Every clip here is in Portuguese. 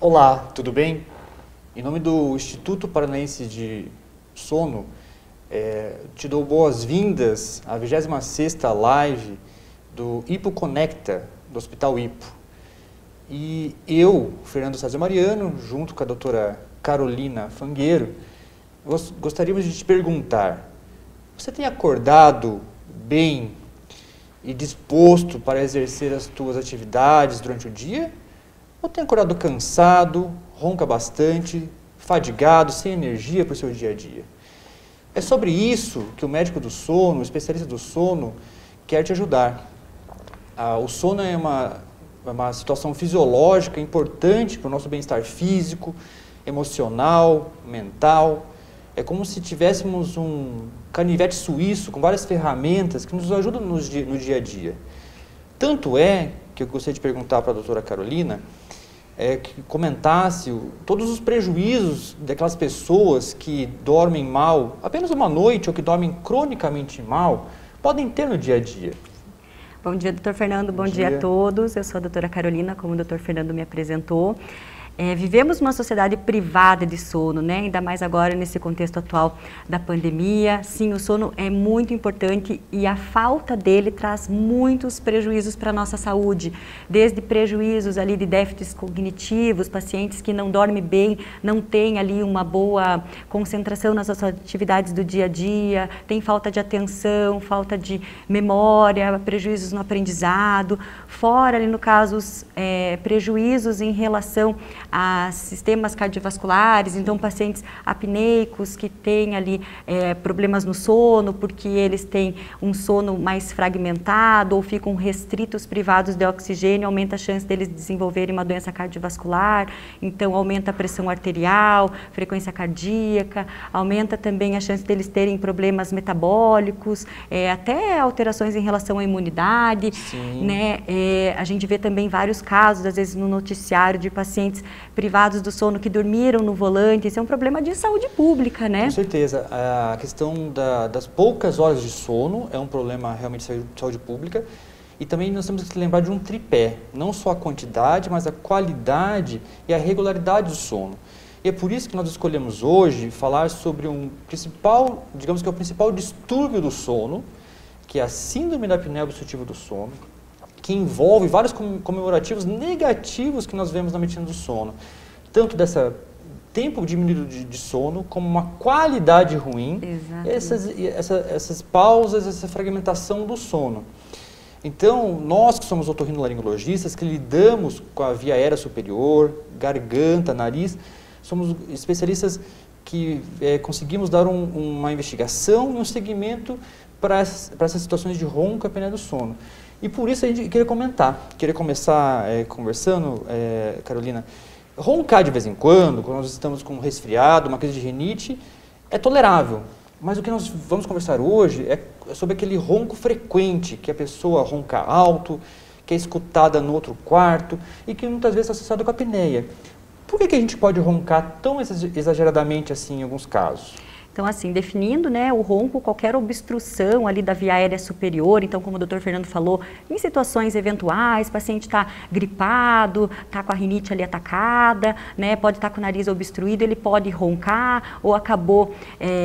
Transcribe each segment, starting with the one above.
Olá, tudo bem? Em nome do Instituto Paranaense de Sono, te dou boas-vindas à 26ª live do HipoConecta, do Hospital Hipo. E eu, Fernando César Mariano, junto com a doutora Carolina Fangueiro, gostaríamos de te perguntar: você tem acordado bem e disposto para exercer as tuas atividades durante o dia? Ou tem acordado cansado, ronca bastante, fadigado, sem energia para o seu dia a dia? É sobre isso que o médico do sono, o especialista do sono, quer te ajudar. O sono é uma situação fisiológica importante para o nosso bem-estar físico, emocional, mental. É como se tivéssemos um canivete suíço com várias ferramentas que nos ajudam no dia a dia. Tanto é que eu gostaria de perguntar para a doutora Carolina que comentasse todos os prejuízos daquelas pessoas que dormem mal, apenas uma noite, ou que dormem cronicamente mal, podem ter no dia a dia. Bom dia, doutor Fernando. Bom dia a todos. Eu sou a doutora Carolina, como o doutor Fernando me apresentou. Vivemos uma sociedade privada de sono, né? Ainda mais agora nesse contexto atual da pandemia. Sim, o sono é muito importante e a falta dele traz muitos prejuízos para a nossa saúde, desde prejuízos ali de déficits cognitivos, pacientes que não dormem bem, não têm ali uma boa concentração nas suas atividades do dia a dia, tem falta de atenção, falta de memória, prejuízos no aprendizado, fora ali no caso os prejuízos em relação a sistemas cardiovasculares, então pacientes apneicos que têm ali problemas no sono, porque eles têm um sono mais fragmentado ou ficam restritos, privados de oxigênio, aumenta a chance deles desenvolverem uma doença cardiovascular, então aumenta a pressão arterial, frequência cardíaca, aumenta também a chance deles terem problemas metabólicos, até alterações em relação à imunidade, né? A gente vê também vários casos, às vezes no noticiário, de pacientes privados do sono que dormiram no volante. Isso é um problema de saúde pública, né? Com certeza. A questão das poucas horas de sono é um problema realmente de saúde pública. E também nós temos que lembrar de um tripé, não só a quantidade, mas a qualidade e a regularidade do sono. E é por isso que nós escolhemos hoje falar sobre um principal, digamos que é o principal distúrbio do sono, que é a síndrome da apneia obstrutiva do sono, que envolve vários comemorativos negativos que nós vemos na medicina do sono. Tanto desse tempo diminuído de sono, como uma qualidade ruim, essas pausas, essa fragmentação do sono. Então, nós que somos otorrinolaringologistas, que lidamos com a via aérea superior, garganta, nariz, somos especialistas que conseguimos dar uma investigação e um segmento para essas situações de ronco e apneia do sono. E por isso a gente queria começar conversando, Carolina. Roncar de vez em quando nós estamos com um resfriado, uma crise de rinite, é tolerável. Mas o que nós vamos conversar hoje é sobre aquele ronco frequente, que a pessoa ronca alto, que é escutada no outro quarto e que muitas vezes é associado com a apneia. Por que a gente pode roncar tão exageradamente assim em alguns casos? Então, assim, definindo, né, o ronco, qualquer obstrução ali da via aérea superior, então, como o doutor Fernando falou, em situações eventuais, o paciente está gripado, está com a rinite ali atacada, né, pode estar com o nariz obstruído, ele pode roncar, ou acabou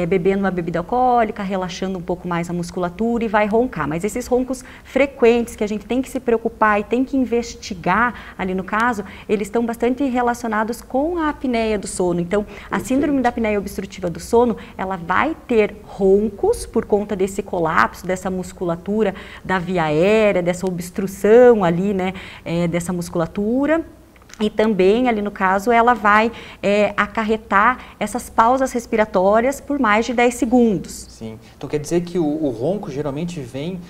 bebendo uma bebida alcoólica, relaxando um pouco mais a musculatura e vai roncar. Mas esses roncos frequentes que a gente tem que se preocupar e tem que investigar ali no caso, eles estão bastante relacionados com a apneia do sono. Então, a síndrome da apneia obstrutiva do sono, ela vai ter roncos por conta desse colapso, dessa musculatura da via aérea, dessa obstrução ali, né, dessa musculatura. E também, ali no caso, ela vai acarretar essas pausas respiratórias por mais de 10 segundos. Sim. Então quer dizer que o ronco geralmente vem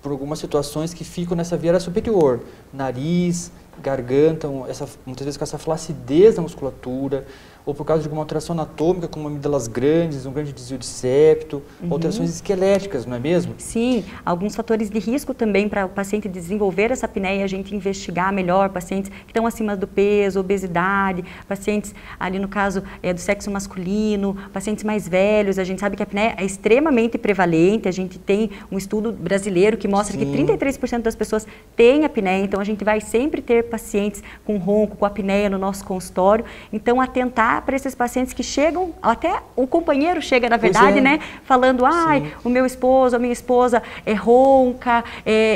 por algumas situações que ficam nessa via aérea superior. Nariz, garganta, muitas vezes com essa flacidez da musculatura, ou por causa de alguma alteração anatômica, como amígdalas grandes, um grande desvio de septo, alterações esqueléticas, não é mesmo? Sim, alguns fatores de risco também para o paciente desenvolver essa apneia, a gente investigar melhor, pacientes que estão acima do peso, obesidade, pacientes ali no caso do sexo masculino, pacientes mais velhos, a gente sabe que a apneia é extremamente prevalente, a gente tem um estudo brasileiro que mostra que 33% das pessoas têm apneia, então a gente vai sempre ter pacientes com ronco, com apneia no nosso consultório. Então, atentar para esses pacientes que chegam, até o companheiro chega, na verdade, né, falando, ai, o meu esposo, a minha esposa é ronca,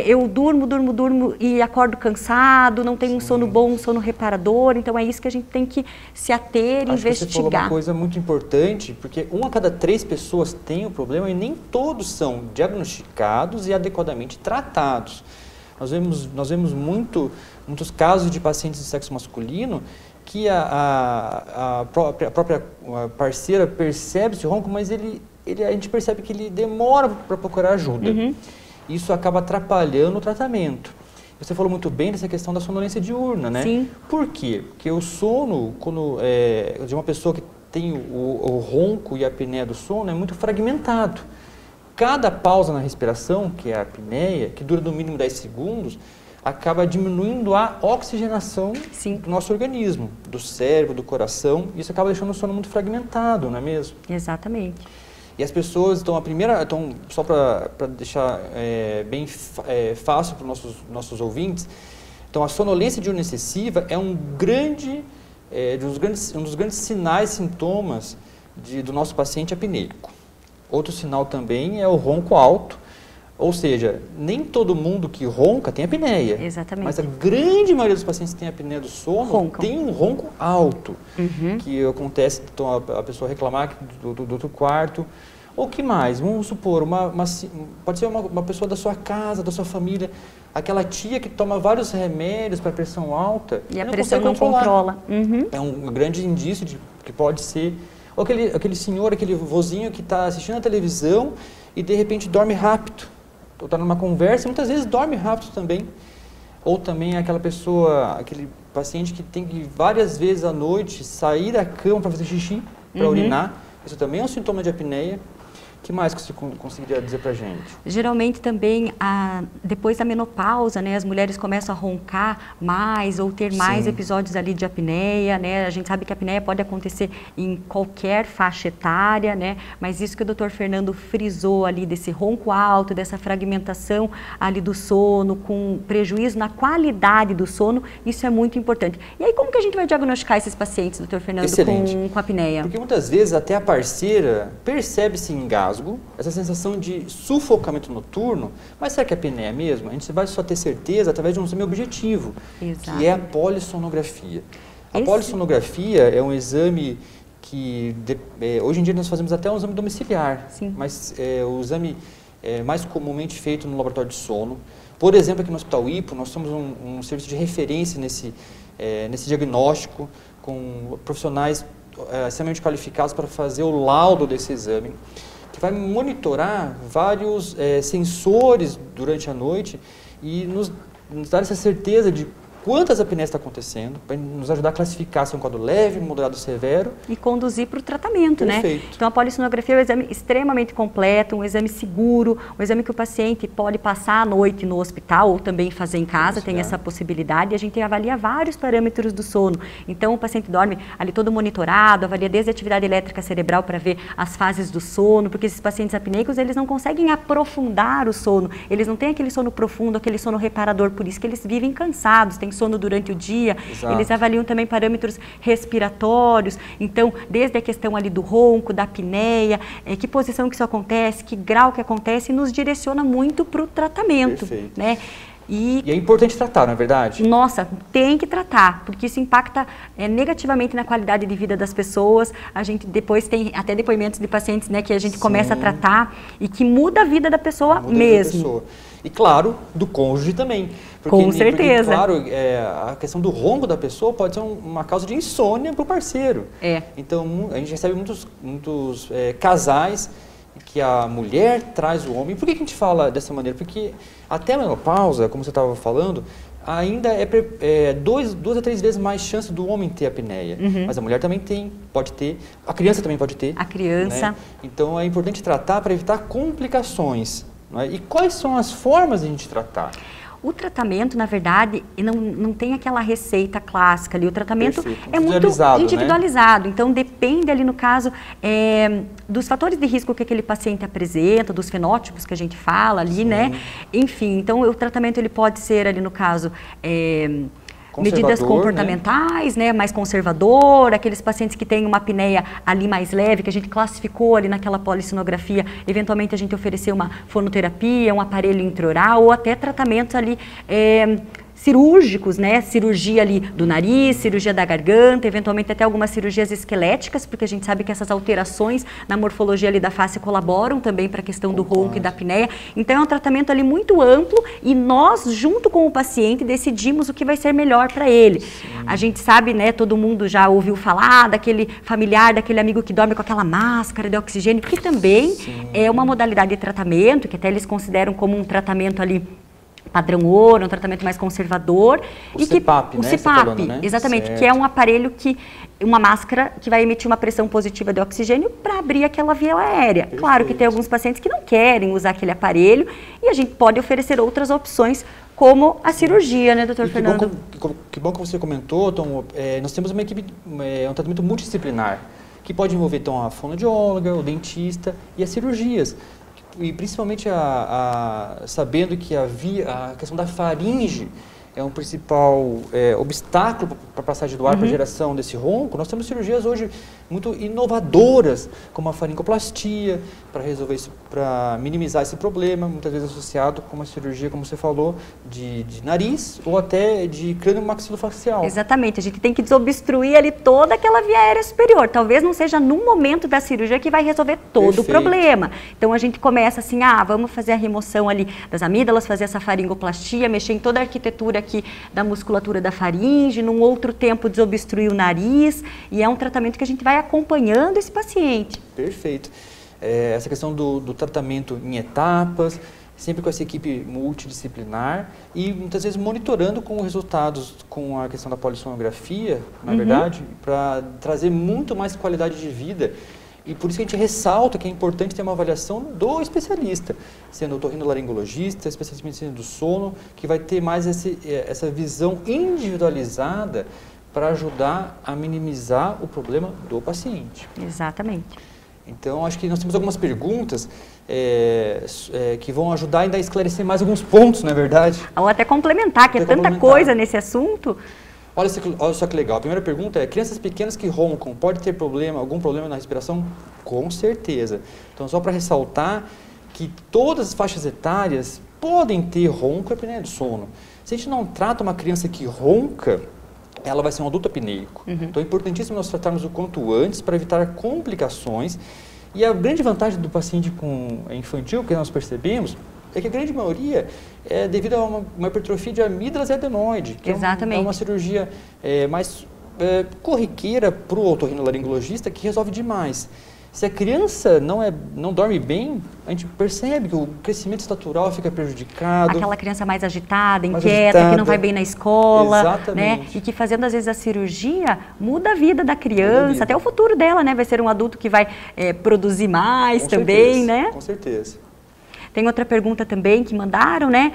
eu durmo e acordo cansado, não tenho um sono bom, um sono reparador. Então, é isso que a gente tem que se ater e investigar. Você falou uma coisa muito importante, porque 1 a cada 3 pessoas tem o problema e nem todos são diagnosticados e adequadamente tratados. Nós vemos muitos casos de pacientes de sexo masculino que a própria parceira percebe esse ronco, mas a gente percebe que ele demora para procurar ajuda. Isso acaba atrapalhando o tratamento. Você falou muito bem dessa questão da sonolência diurna, né? Sim. Por quê? Porque o sono, de uma pessoa que tem o ronco e a apneia do sono, é muito fragmentado. Cada pausa na respiração, que é a apneia, que dura no mínimo 10 segundos, acaba diminuindo a oxigenação do nosso organismo, do cérebro, do coração. Isso acaba deixando o sono muito fragmentado, não é mesmo? Exatamente. E as pessoas, só para deixar bem fácil para os nossos ouvintes, então a sonolência diurna excessiva é um dos grandes sinais, sintomas do nosso paciente apneico. Outro sinal também é o ronco alto, ou seja, nem todo mundo que ronca tem apneia. Exatamente. Mas a grande maioria dos pacientes que tem apneia do sono tem um ronco alto, que acontece, então, a pessoa reclamar do outro quarto. Ou que mais? Vamos supor, pode ser uma pessoa da sua casa, da sua família, aquela tia que toma vários remédios para pressão alta e a pressão não controla. É um grande indício de que pode ser. Ou aquele senhor, aquele vozinho que está assistindo a televisão e de repente dorme rápido. Ou está numa conversa e muitas vezes dorme rápido também. Ou também aquela pessoa, aquele paciente que tem que várias vezes à noite sair da cama para fazer xixi, para urinar. Isso também é um sintoma de apneia. O que mais que você conseguiria dizer para a gente? Geralmente também, depois da menopausa, né, as mulheres começam a roncar mais ou ter mais episódios ali de apneia, né? A gente sabe que a apneia pode acontecer em qualquer faixa etária, né? Mas isso que o Dr. Fernando frisou ali, desse ronco alto, dessa fragmentação ali do sono, com prejuízo na qualidade do sono, isso é muito importante. E aí, como que a gente vai diagnosticar esses pacientes, Dr. Fernando, com apneia? Porque muitas vezes até a parceira percebe esse engasgo, essa sensação de sufocamento noturno, mas será que é apneia mesmo? A gente vai só ter certeza através de um exame objetivo, que é a polissonografia. A polissonografia é um exame que, hoje em dia nós fazemos até um exame domiciliar, mas o exame mais comumente feito no laboratório de sono. Por exemplo, aqui no Hospital Hipo, nós somos um serviço de referência nesse diagnóstico, com profissionais extremamente qualificados para fazer o laudo desse exame, que vai monitorar vários sensores durante a noite e nos dar essa certeza de quantas apneias está acontecendo, para nos ajudar a classificar se é um quadro leve, moderado, severo. E conduzir para o tratamento, né? Então, a polissonografia é um exame extremamente completo, um exame seguro, um exame que o paciente pode passar a noite no hospital ou também fazer em casa, tem essa possibilidade. E a gente avalia vários parâmetros do sono. Então, o paciente dorme ali todo monitorado, avalia desde a atividade elétrica cerebral para ver as fases do sono, porque esses pacientes apneicos, eles não conseguem aprofundar o sono, eles não têm aquele sono profundo, aquele sono reparador, por isso que eles vivem cansados, têm sono durante o dia. Eles avaliam também parâmetros respiratórios, então desde a questão ali do ronco, da apneia, que posição que isso acontece, que grau que acontece, e nos direciona muito para o tratamento. Né? E é importante tratar, não é verdade? Nossa, tem que tratar, porque isso impacta negativamente na qualidade de vida das pessoas. A gente depois tem até depoimentos de pacientes, né, que a gente começa a tratar e que muda a vida da pessoa mesmo. E claro, do cônjuge também. Com certeza. Porque, claro, a questão do ronco da pessoa pode ser uma causa de insônia para o parceiro. Então, a gente recebe muitos casais que a mulher traz o homem. Por que a gente fala dessa maneira? Porque até a menopausa, como você estava falando, ainda é 2 a 3 vezes mais chance do homem ter apneia. Mas a mulher também pode ter, a criança também pode ter. A criança. Né? Então, é importante tratar para evitar complicações. Né? E quais são as formas de a gente tratar? O tratamento, na verdade, não tem aquela receita clássica ali. O tratamento é muito individualizado. Né? Então, depende ali, no caso, dos fatores de risco que aquele paciente apresenta, dos fenótipos que a gente fala ali, né? Enfim, então, o tratamento ele pode ser ali, no caso, medidas comportamentais, né, mais conservador, aqueles pacientes que têm uma apneia ali mais leve, que a gente classificou ali naquela polissonografia, eventualmente a gente ofereceu uma fonoterapia, um aparelho intraoral ou até tratamentos ali cirúrgicos, né? Cirurgia ali do nariz, cirurgia da garganta, eventualmente até algumas cirurgias esqueléticas, porque a gente sabe que essas alterações na morfologia ali da face colaboram também para a questão do ronco e da apneia. Então é um tratamento ali muito amplo e nós, junto com o paciente, decidimos o que vai ser melhor para ele. Sim. A gente sabe, né? Todo mundo já ouviu falar daquele familiar, daquele amigo que dorme com aquela máscara de oxigênio, que também é uma modalidade de tratamento, que até eles consideram como um tratamento ali padrão ouro, um tratamento mais conservador. O CPAP, né? O CPAP, falando, né? Exatamente, certo. Que é um aparelho uma máscara que vai emitir uma pressão positiva de oxigênio para abrir aquela via aérea. Perfeito. Claro que tem alguns pacientes que não querem usar aquele aparelho e a gente pode oferecer outras opções, como a cirurgia, né, doutor Fernando? Que bom que você comentou, Tom. Nós temos uma equipe, um tratamento multidisciplinar, que pode envolver, então, a fonoaudióloga, o dentista e as cirurgias. E principalmente sabendo que a questão da faringe é um principal obstáculo para a passagem do ar, para a geração desse ronco, nós temos cirurgias hoje muito inovadoras, como a faringoplastia, para resolver isso, para minimizar esse problema, muitas vezes associado com uma cirurgia, como você falou, de nariz ou até de crânio maxilofacial. Exatamente, a gente tem que desobstruir ali toda aquela via aérea superior. Talvez não seja no momento da cirurgia que vai resolver todo o problema. Então a gente começa assim, vamos fazer a remoção ali das amígdalas, fazer essa faringoplastia, mexer em toda a arquitetura aqui da musculatura da faringe, num outro tempo desobstruir o nariz, e é um tratamento que a gente vai acompanhando esse paciente. Perfeito. Essa questão do tratamento em etapas, sempre com essa equipe multidisciplinar e muitas vezes monitorando com os resultados, com a questão da polissonografia, na verdade, para trazer muito mais qualidade de vida. E por isso que a gente ressalta que é importante ter uma avaliação do especialista, sendo otorrinolaringologista, especialista em medicina do sono, que vai ter mais essa visão individualizada para ajudar a minimizar o problema do paciente. Exatamente. Então, acho que nós temos algumas perguntas que vão ajudar ainda a esclarecer mais alguns pontos, não é verdade? Ou até complementar, que é tanta coisa nesse assunto. Olha só que legal. A primeira pergunta é, crianças pequenas que roncam, pode ter algum problema na respiração? Com certeza. Então, só para ressaltar que todas as faixas etárias podem ter ronco e apneia do sono. Se a gente não trata uma criança que ronca, ela vai ser um adulto apneico. Então é importantíssimo nós tratarmos o quanto antes para evitar complicações. E a grande vantagem do paciente infantil, que nós percebemos, é que a grande maioria é devido a uma hipertrofia de amígdalas e adenoide, que é uma cirurgia mais corriqueira para o otorrinolaringologista, que resolve demais. Se a criança não dorme bem, a gente percebe que o crescimento estatural fica prejudicado. Aquela criança mais agitada, inquieta, que não vai bem na escola. Exatamente. Né? E que fazendo às vezes a cirurgia muda a vida da criança, até o futuro dela, né? Vai ser um adulto que vai produzir mais também, né? Com certeza. Tem outra pergunta também que mandaram, né?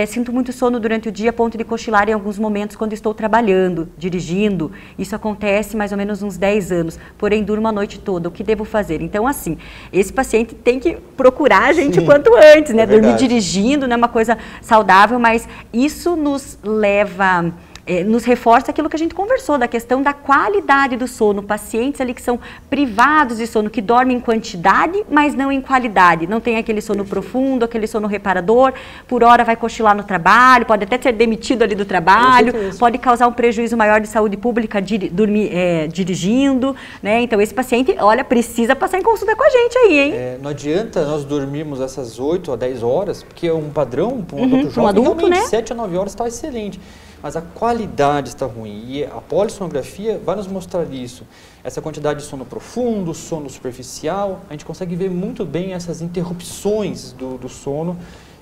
Sinto muito sono durante o dia a ponto de cochilar em alguns momentos quando estou trabalhando, dirigindo. Isso acontece mais ou menos uns 10 anos, porém durmo a noite toda. O que devo fazer? Então, assim, esse paciente tem que procurar a gente o quanto antes, né? Dormir dirigindo não é uma coisa saudável, mas isso nos leva... nos reforça aquilo que a gente conversou, da questão da qualidade do sono. Pacientes ali que são privados de sono, que dormem em quantidade, mas não em qualidade. Não tem aquele sono profundo, aquele sono reparador, por hora vai cochilar no trabalho, pode até ser demitido ali do trabalho, pode causar um prejuízo maior de saúde pública dirigindo, né? Então esse paciente, olha, precisa passar em consulta com a gente aí, hein? Não adianta nós dormirmos essas 8 a 10 horas, porque é um padrão para um adulto jovem, realmente, né? 7 a 9 horas está excelente. Mas a qualidade está ruim e a polissonografia vai nos mostrar isso. Essa quantidade de sono profundo, sono superficial, a gente consegue ver muito bem essas interrupções do sono.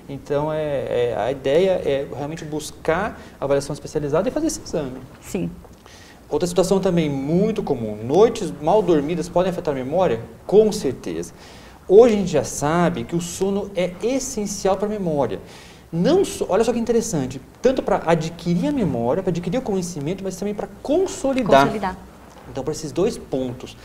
Então, a ideia é realmente buscar avaliação especializada e fazer esse exame. Sim. Outra situação também muito comum, noites mal dormidas podem afetar a memória? Com certeza. Hoje a gente já sabe que o sono é essencial para a memória. Olha só que interessante, tanto para adquirir a memória, para adquirir o conhecimento, mas também para consolidar. Então, para esses dois pontos.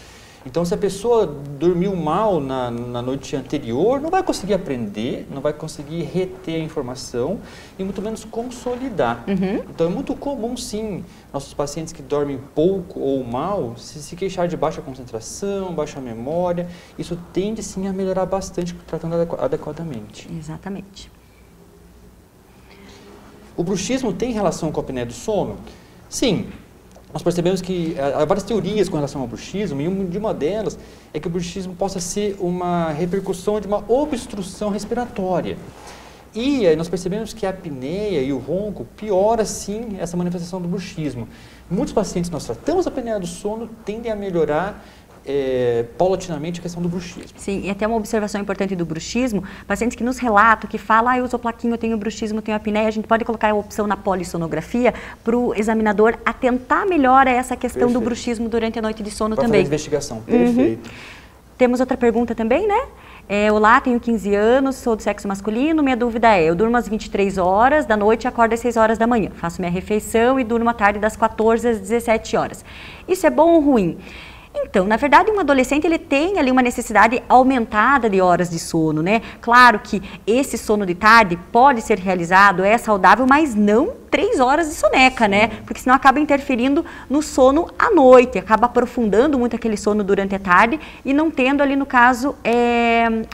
Então, se a pessoa dormiu mal na noite anterior, não vai conseguir aprender, não vai conseguir reter a informação e muito menos consolidar. Então, é muito comum, sim, nossos pacientes que dormem pouco ou mal se queixar de baixa concentração, baixa memória. Isso tende, sim, a melhorar bastante tratando adequadamente. Exatamente. O bruxismo tem relação com a apneia do sono? Sim. Nós percebemos que há várias teorias com relação ao bruxismo, e uma delas é que o bruxismo possa ser uma repercussão de uma obstrução respiratória. E nós percebemos que a apneia e o ronco piora, sim, essa manifestação do bruxismo. Muitos pacientes que nós tratamos a apneia do sono tendem a melhorar paulatinamente a questão do bruxismo. Sim, e até uma observação importante do bruxismo, pacientes que nos relatam, que falam, eu uso plaquinha, eu tenho bruxismo, eu tenho apneia, a gente pode colocar a opção na polissonografia para o examinador atentar melhor a essa questão do bruxismo durante a noite de sono também. Para fazer investigação, perfeito. Temos outra pergunta também, né? Olá, tenho 15 anos, sou do sexo masculino, minha dúvida é, eu durmo às 23 horas da noite e acordo às 6 horas da manhã, faço minha refeição e durmo à tarde das 14 às 17 horas. Isso é bom ou ruim? Então, na verdade, um adolescente ele tem ali uma necessidade aumentada de horas de sono, né? Claro que esse sono de tarde pode ser realizado, é saudável, mas não 3 horas de soneca, né? Porque senão acaba interferindo no sono à noite, acaba aprofundando muito aquele sono durante a tarde e não tendo ali, no caso,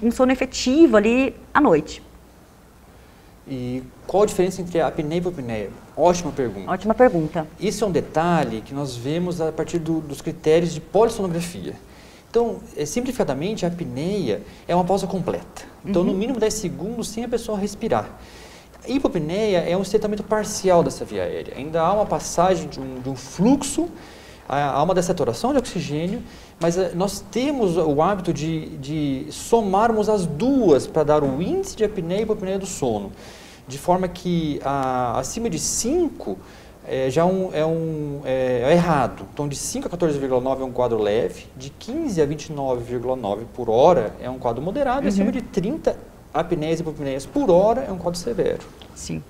um sono efetivo ali à noite. E qual a diferença entre a apneia e a hipopneia? Ótima pergunta. Ótima pergunta. Isso é um detalhe que nós vemos a partir dos critérios de polissonografia. Então, simplificadamente, a apneia é uma pausa completa. Então, no mínimo 10 segundos sem a pessoa respirar. A hipopneia é um estreitamento parcial dessa via aérea. Ainda há uma passagem de um fluxo, há uma dessaturação de oxigênio, mas nós temos o hábito de somarmos as duas para dar o índice de apneia e hipopneia do sono. De forma que acima de 5 já é errado. Então, de 5 a 14,9 é um quadro leve, de 15 a 29,9 por hora é um quadro moderado, e acima de 30 apneias e hipopneias por hora é um quadro severo. Sim.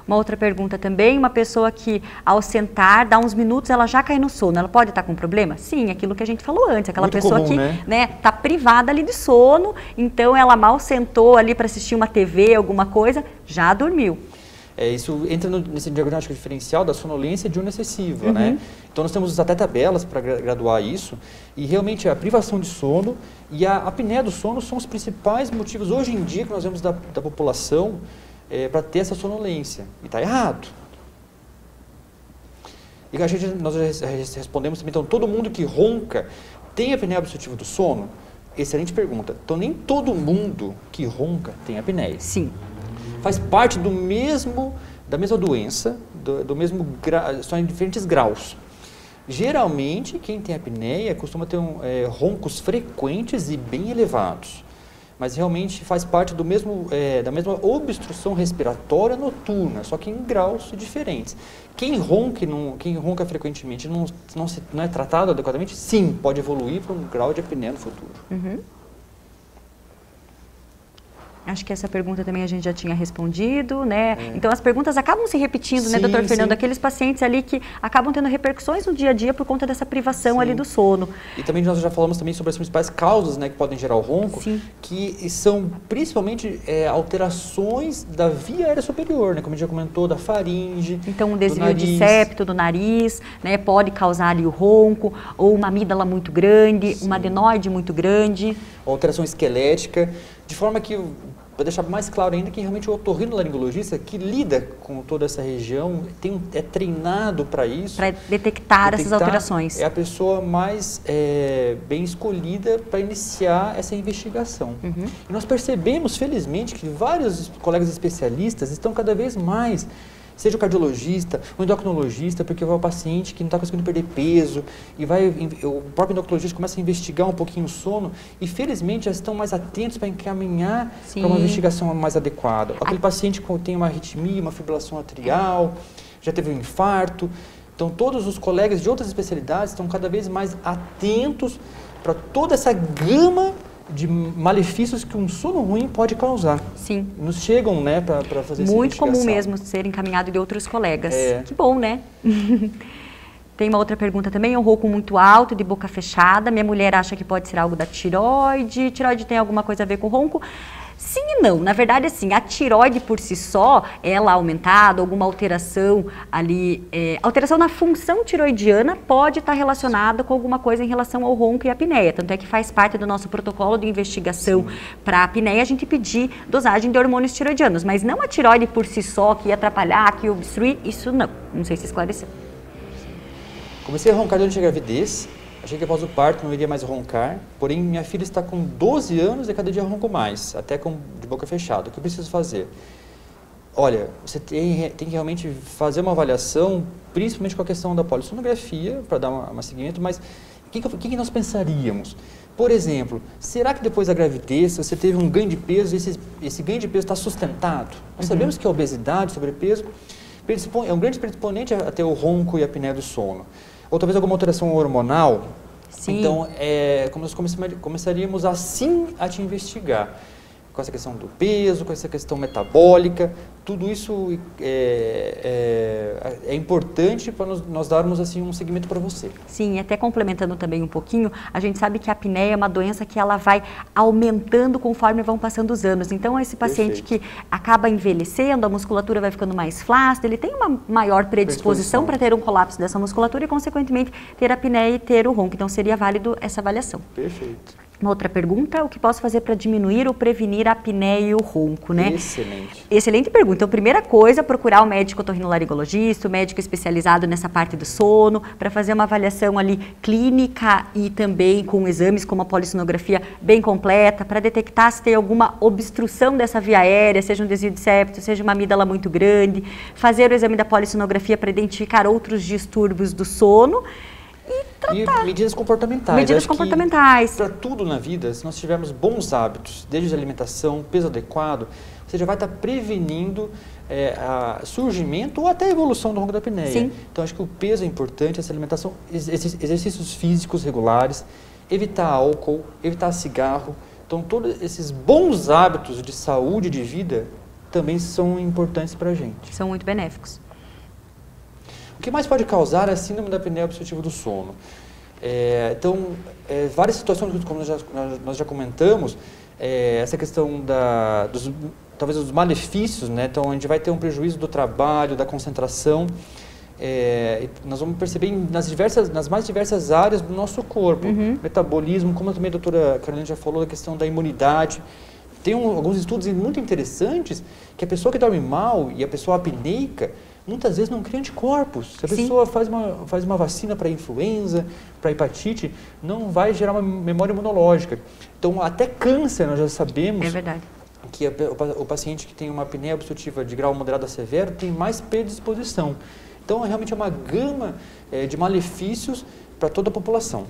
Uma outra pergunta também, uma pessoa que ao sentar, dá uns minutos, ela já cai no sono, ela pode estar com problema? Sim, aquilo que a gente falou antes, aquela muito pessoa comum, que tá privada ali de sono, então ela mal sentou ali para assistir uma TV, alguma coisa, já dormiu. Isso entra nesse diagnóstico diferencial da sonolência diurna excessiva, né? Então nós temos até tabelas para graduar isso, e realmente a privação de sono e a apneia do sono são os principais motivos hoje em dia que nós vemos da população para ter essa sonolência. E está errado. E nós já respondemos também, então todo mundo que ronca tem apneia obstrutiva do sono? Excelente pergunta. Então nem todo mundo que ronca tem apneia. Sim. Faz parte da mesma doença, do mesmo só em diferentes graus. Geralmente, quem tem apneia costuma ter roncos frequentes e bem elevados. Mas realmente faz parte da mesma obstrução respiratória noturna, só que em graus diferentes. Quem ronca frequentemente não é tratado adequadamente, sim, pode evoluir para um grau de apneia no futuro. Acho que essa pergunta também a gente já tinha respondido, né? Então as perguntas acabam se repetindo, né, doutor Fernando? Aqueles pacientes ali que acabam tendo repercussões no dia a dia por conta dessa privação ali do sono. E também nós já falamos também sobre as principais causas, né, que podem gerar o ronco, que são principalmente alterações da via aérea superior, né? Como a gente já comentou, da faringe, então um desvio de septo do nariz, né, pode causar ali o ronco, ou uma amígdala muito grande, uma adenoide muito grande. Alteração esquelética, de forma que, para deixar mais claro ainda, que realmente o otorrinolaringologista que lida com toda essa região é treinado para isso. Para detectar essas alterações. É a pessoa mais bem escolhida para iniciar essa investigação. E nós percebemos, felizmente, que vários colegas especialistas estão cada vez mais, seja o cardiologista, o endocrinologista, porque vai o paciente que não está conseguindo perder peso, e o próprio endocrinologista começa a investigar um pouquinho o sono, e felizmente já estão mais atentos para encaminhar para uma investigação mais adequada. Aquele paciente que tem uma arritmia, uma fibrilação atrial, já teve um infarto. Então todos os colegas de outras especialidades estão cada vez mais atentos para toda essa gama de malefícios que um sono ruim pode causar. Sim. Nos chegam, né, para fazer essa muito investigação. comum mesmo ser encaminhado de outros colegas. Que bom, né? Tem uma outra pergunta também, um ronco muito alto, de boca fechada. Minha mulher acha que pode ser algo da tireoide. Tireoide tem alguma coisa a ver com ronco? Sim e não. Na verdade, assim, a tireoide por si só, ela aumentada, alguma alteração ali, alteração na função tiroidiana pode estar relacionada com alguma coisa em relação ao ronco e à apneia. Tanto é que faz parte do nosso protocolo de investigação para a apneia a gente pedir dosagem de hormônios tiroidianos. Mas não a tireoide por si só, que ia atrapalhar, que ia obstruir, isso não. Não sei se esclareceu. Comecei a roncar durante a gravidez, achei que após o parto não iria mais roncar, porém minha filha está com 12 anos e cada dia ronco mais, até de boca fechada. O que eu preciso fazer? Olha, você tem que realmente fazer uma avaliação, principalmente com a questão da polissonografia, para dar um seguimento, mas o que nós pensaríamos? Por exemplo, será que depois da gravidez você teve um ganho de peso e esse ganho de peso está sustentado? Nós sabemos que a obesidade, sobrepeso, é um grande predisponente a ter o ronco e a apneia do sono. Ou talvez alguma alteração hormonal. Sim. Então, como nós começaríamos assim a te investigar. Com essa questão do peso, com essa questão metabólica, tudo isso é importante para nós darmos assim, um segmento para você. Sim, até complementando também um pouquinho, a gente sabe que a apneia é uma doença que ela vai aumentando conforme vão passando os anos. Então, esse paciente que acaba envelhecendo, a musculatura vai ficando mais flácida, ele tem uma maior predisposição para ter um colapso dessa musculatura e, consequentemente, ter a apneia e ter o ronco. Então, seria válido essa avaliação. Perfeito. Uma outra pergunta, o que posso fazer para diminuir ou prevenir a apneia e o ronco, né? Excelente. Excelente pergunta. Então, primeira coisa, procurar o médico otorrinolaringologista, o médico especializado nessa parte do sono, para fazer uma avaliação ali clínica e também com exames como a polissonografia bem completa, para detectar se tem alguma obstrução dessa via aérea, seja um desvio de septo, seja uma amígdala muito grande, fazer o exame da polissonografia para identificar outros distúrbios do sono. E medidas comportamentais. Medidas comportamentais. Para tudo na vida, se nós tivermos bons hábitos, desde a alimentação, peso adequado, você já vai estar prevenindo surgimento ou até a evolução do ronco da apneia. Sim. Então, acho que o peso é importante, essa alimentação, exercícios físicos regulares, evitar álcool, evitar cigarro. Então, todos esses bons hábitos de saúde e de vida também são importantes para a gente. São muito benéficos. O que mais pode causar é a síndrome da apneia obstrutiva do sono. Várias situações, como nós já comentamos, essa questão talvez dos malefícios, né? Então, a gente vai ter um prejuízo do trabalho, da concentração. Nós vamos perceber nas mais diversas áreas do nosso corpo. Metabolismo, como também a doutora Carolina já falou, da questão da imunidade. Tem alguns estudos muito interessantes que a pessoa que dorme mal e a pessoa apneica, muitas vezes não cria anticorpos. Se a pessoa faz uma vacina para influenza, para hepatite, não vai gerar uma memória imunológica. Então, até câncer, nós já sabemos que o paciente que tem uma apneia obstrutiva de grau moderado a severo tem mais predisposição. Então, realmente é uma gama de malefícios para toda a população.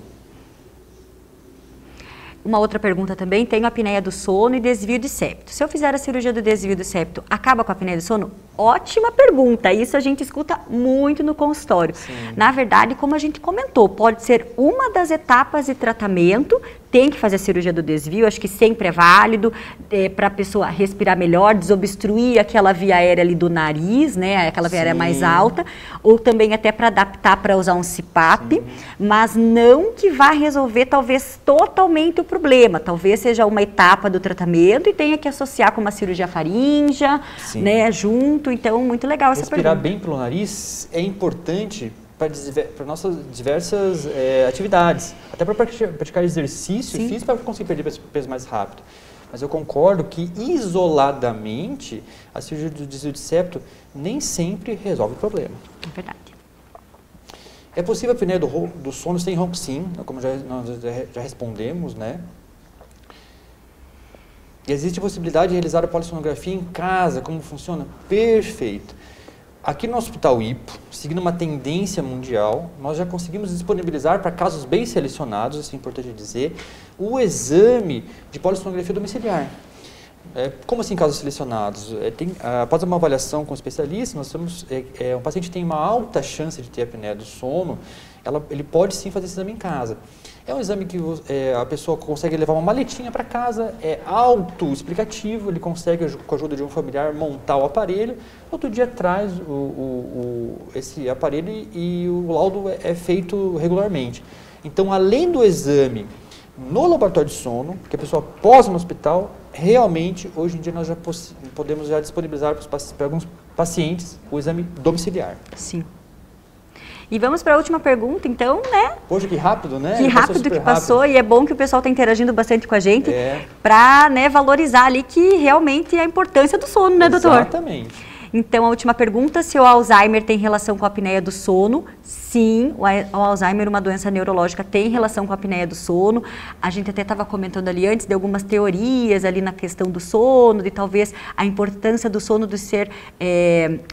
Uma outra pergunta também, tenho apneia do sono e desvio de septo. Se eu fizer a cirurgia do desvio do septo, acaba com a apneia do sono? Ótima pergunta, isso a gente escuta muito no consultório. Sim. Na verdade, como a gente comentou, pode ser uma das etapas de tratamento, tem que fazer a cirurgia do desvio, acho que sempre é válido, para a pessoa respirar melhor, desobstruir aquela via aérea ali do nariz, né, aquela via aérea mais alta, ou também até para adaptar para usar um CPAP, mas não que vá resolver talvez totalmente o problema, talvez seja uma etapa do tratamento e tenha que associar com uma cirurgia faríngea, né, junto, então muito legal essa pergunta. Respirar bem pelo nariz é importante para nossas diversas atividades, até para praticar exercício físico para conseguir perder peso mais rápido. Mas eu concordo que isoladamente a cirurgia do desvio de septo nem sempre resolve o problema. É verdade. É possível a apneia do sono sem ronco? Sim, como nós já respondemos, né? E existe a possibilidade de realizar a polissonografia em casa, como funciona? Perfeito. Aqui no Hospital IPO, seguindo uma tendência mundial, nós já conseguimos disponibilizar para casos bem selecionados, isso é importante dizer, o exame de polissonografia domiciliar. Como assim casos selecionados? Após uma avaliação com especialistas, nós temos, um paciente tem uma alta chance de ter apneia do sono, ele pode sim fazer esse exame em casa. É um exame que a pessoa consegue levar uma maletinha para casa, é autoexplicativo, ele consegue, com a ajuda de um familiar, montar o aparelho, outro dia traz esse aparelho e o laudo é feito regularmente. Então, além do exame no laboratório de sono, que a pessoa posa no hospital, realmente, hoje em dia, nós já podemos disponibilizar para alguns pacientes o exame domiciliar. Sim. E vamos para a última pergunta, então, né? Poxa, que rápido, né? Que rápido que passou, e é bom que o pessoal está interagindo bastante com a gente para, né, valorizar ali que realmente é a importância do sono, né, doutor? Exatamente. Então, a última pergunta, se o Alzheimer tem relação com a apneia do sono? Sim, o Alzheimer, uma doença neurológica, tem relação com a apneia do sono. A gente até estava comentando ali antes de algumas teorias ali na questão do sono, de talvez a importância do sono de ser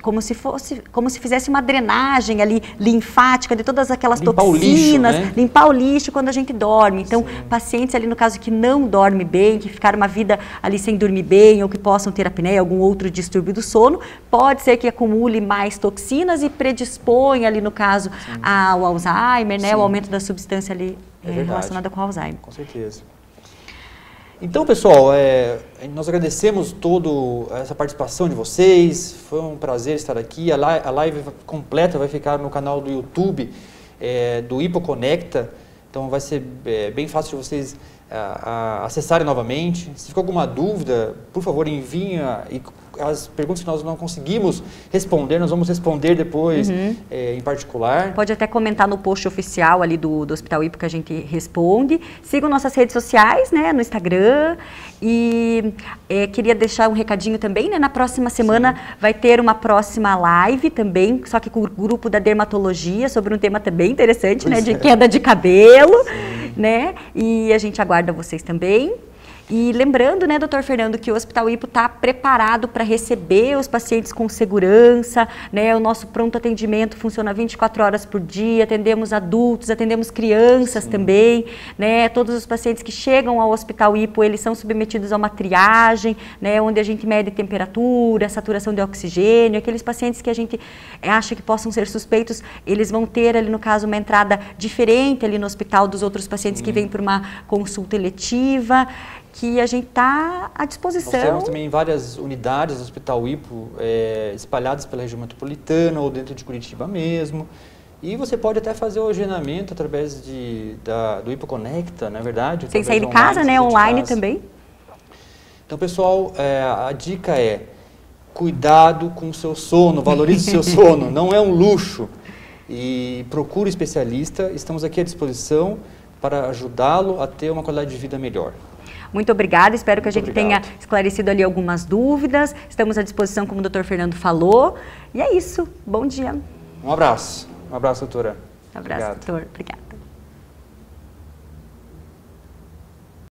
como se fizesse uma drenagem ali linfática de todas aquelas toxinas, limpar o lixo quando a gente dorme. Então, pacientes ali no caso que não dormem bem, que ficaram uma vida ali sem dormir bem ou que possam ter apneia, algum outro distúrbio do sono, pode ser que acumule mais toxinas e predispõe ali no caso ao Alzheimer, né? O aumento da substância ali relacionada com o Alzheimer. Com certeza. Então, pessoal, nós agradecemos toda essa participação de vocês. Foi um prazer estar aqui. A live completa vai ficar no canal do YouTube do Hipoconecta. Então, vai ser bem fácil de vocês acessarem novamente. Se ficou alguma dúvida, por favor, enviem as perguntas que nós não conseguimos responder, nós vamos responder depois em particular. Pode até comentar no post oficial ali do Hospital Hipo que a gente responde. Sigam nossas redes sociais, né, no Instagram. E queria deixar um recadinho também, né, na próxima semana vai ter uma próxima live também, só que com o grupo da dermatologia, sobre um tema também interessante, né, de queda de cabelo, né, e a gente aguarda vocês também. E lembrando, né, doutor Fernando, que o Hospital Hipo está preparado para receber os pacientes com segurança, né, o nosso pronto atendimento funciona 24 horas por dia, atendemos adultos, atendemos crianças também, né, todos os pacientes que chegam ao Hospital Hipo, eles são submetidos a uma triagem, né, onde a gente mede temperatura, saturação de oxigênio, aqueles pacientes que a gente acha que possam ser suspeitos, eles vão ter ali no caso uma entrada diferente ali no hospital dos outros pacientes que vêm por uma consulta eletiva, que a gente está à disposição. Nós temos também várias unidades do Hospital Hipo espalhadas pela região metropolitana ou dentro de Curitiba mesmo. E você pode até fazer o agendamento através do Hipoconecta, na verdade. Sem sair de casa, né? Online também. Então, pessoal, a dica é cuidado com o seu sono, valorize o seu sono, não é um luxo. E procure um especialista, estamos aqui à disposição para ajudá-lo a ter uma qualidade de vida melhor. Muito obrigada, espero que a gente tenha esclarecido ali algumas dúvidas. Estamos à disposição, como o doutor Fernando falou. E é isso, bom dia. Um abraço, doutora. Um abraço, doutor. Obrigada.